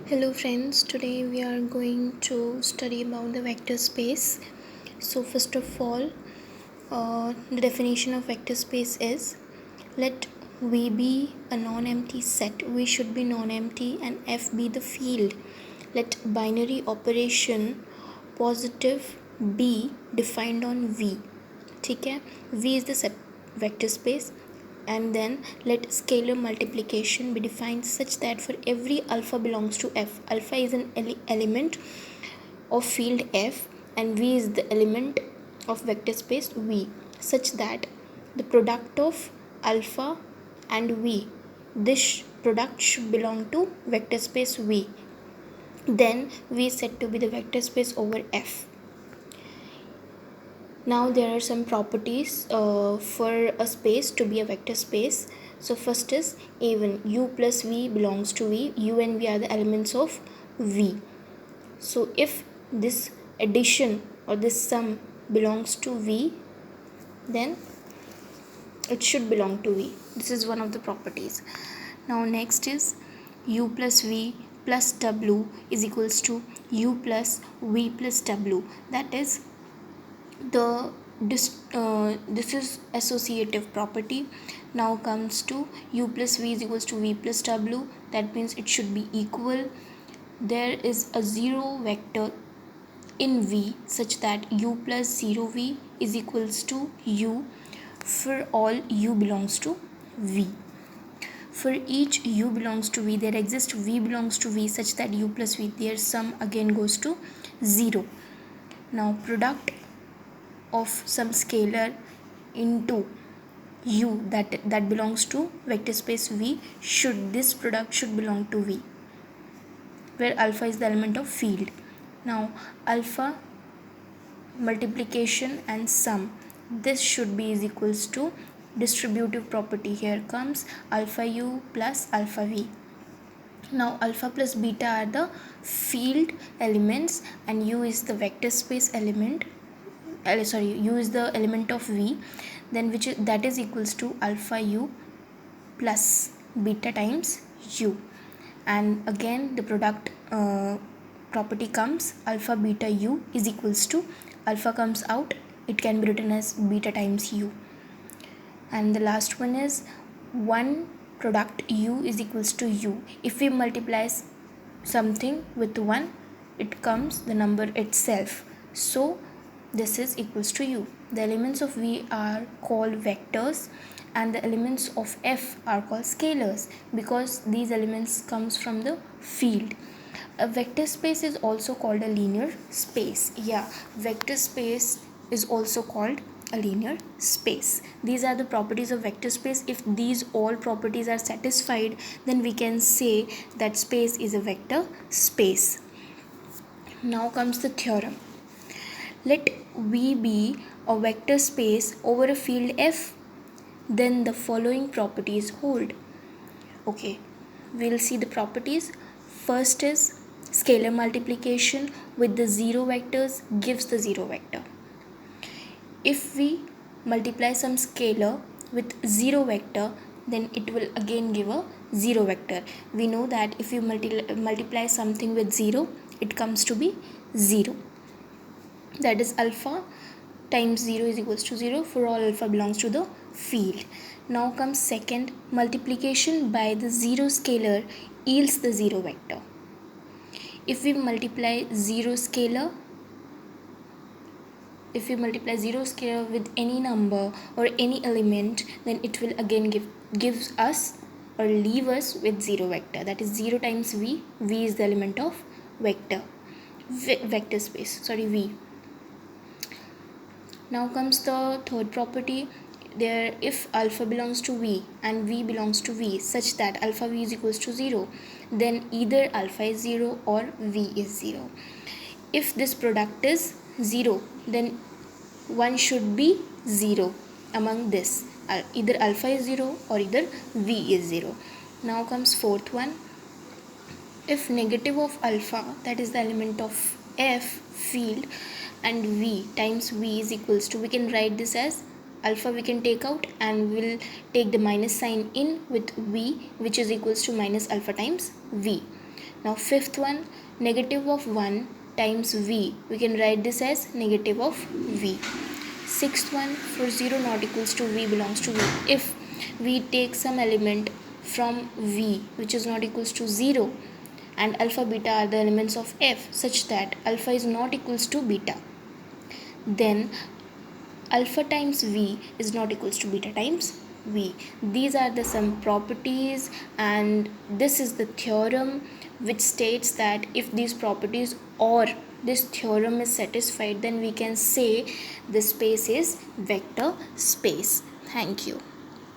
Hello friends, today we are going to study about the vector space. So first of all, the definition of vector space is, let V be a non-empty set, V should be non-empty and F be the field. Let binary operation positive be defined on V. ठीक है, V is the set vector space. And then let scalar multiplication be defined such that for every alpha belongs to F, alpha is an element of field F and V is the element of vector space V, such that the product of alpha and V, this product should belong to vector space V. Then V is said to be the vector space over F. Now there are some properties for a space to be a vector space. So first is A1, U plus V belongs to V, U and V are the elements of V. So if this addition or this sum belongs to V, then it should belong to V. This is one of the properties. Now next is U plus V plus W is equals to U plus V plus W. That is this is associative property. Now comes to U plus V is equals to V plus W. That means it should be equal. There is a zero vector in V such that U plus 0V is equals to U for all U belongs to V. For each U belongs to V, there exists V belongs to V such that U plus V, their sum again goes to 0. Now product of some scalar into U that belongs to vector space V, this product should belong to V, where alpha is the element of field. Now alpha multiplication and sum, this should be is equals to distributive property. Here comes alpha U plus alpha V. Now alpha plus beta are the field elements and U is the vector space element. U is the element of V, then that is equals to alpha U plus beta times U, and again the product property comes alpha beta U is equals to alpha comes out, it can be written as beta times U. And the last one is one product U is equals to U. If we multiply something with 1, it comes the number itself, so this is equals to U. The elements of V are called vectors and the elements of F are called scalars because these elements comes from the field. A vector space is also called a linear space. Yeah, vector space is also called a linear space. These are the properties of vector space. If these all properties are satisfied, then we can say that space is a vector space. Now comes the theorem. Let V be a vector space over a field F, then the following properties hold. Okay, we'll see the properties. First is scalar multiplication with the 0 vectors gives the 0 vector. If we multiply some scalar with 0 vector, then it will again give a 0 vector. We know that if you multiply something with 0, it comes to be 0. That is alpha times 0 is equals to 0 for all alpha belongs to the field. Now comes second, multiplication by the 0 scalar yields the 0 vector. If we multiply 0 scalar with any number or any element, then it will again gives us or leave us with 0 vector. That is 0 times V. V is the element of vector space, V. Now comes the third property. There, if alpha belongs to V and V belongs to V such that alpha V is equals to 0, then either alpha is 0 or V is 0. If this product is 0, then one should be 0 among this. Either alpha is 0 or either V is 0. Now comes fourth one. If negative of alpha, that is the element of F field, and V times V is equals to, we can write this as alpha we can take out and we'll take the minus sign in with V, which is equals to minus alpha times V. Now fifth one, negative of 1 times v, we can write this as negative of v. Sixth one, for 0 not equals to v belongs to v, if we take some element from v which is not equals to 0 and alpha beta are the elements of f such that alpha is not equals to beta, then alpha times v is not equals to beta times v. These are the some properties, and this is the theorem which states that if these properties or this theorem is satisfied, then we can say the space is vector space. Thank you.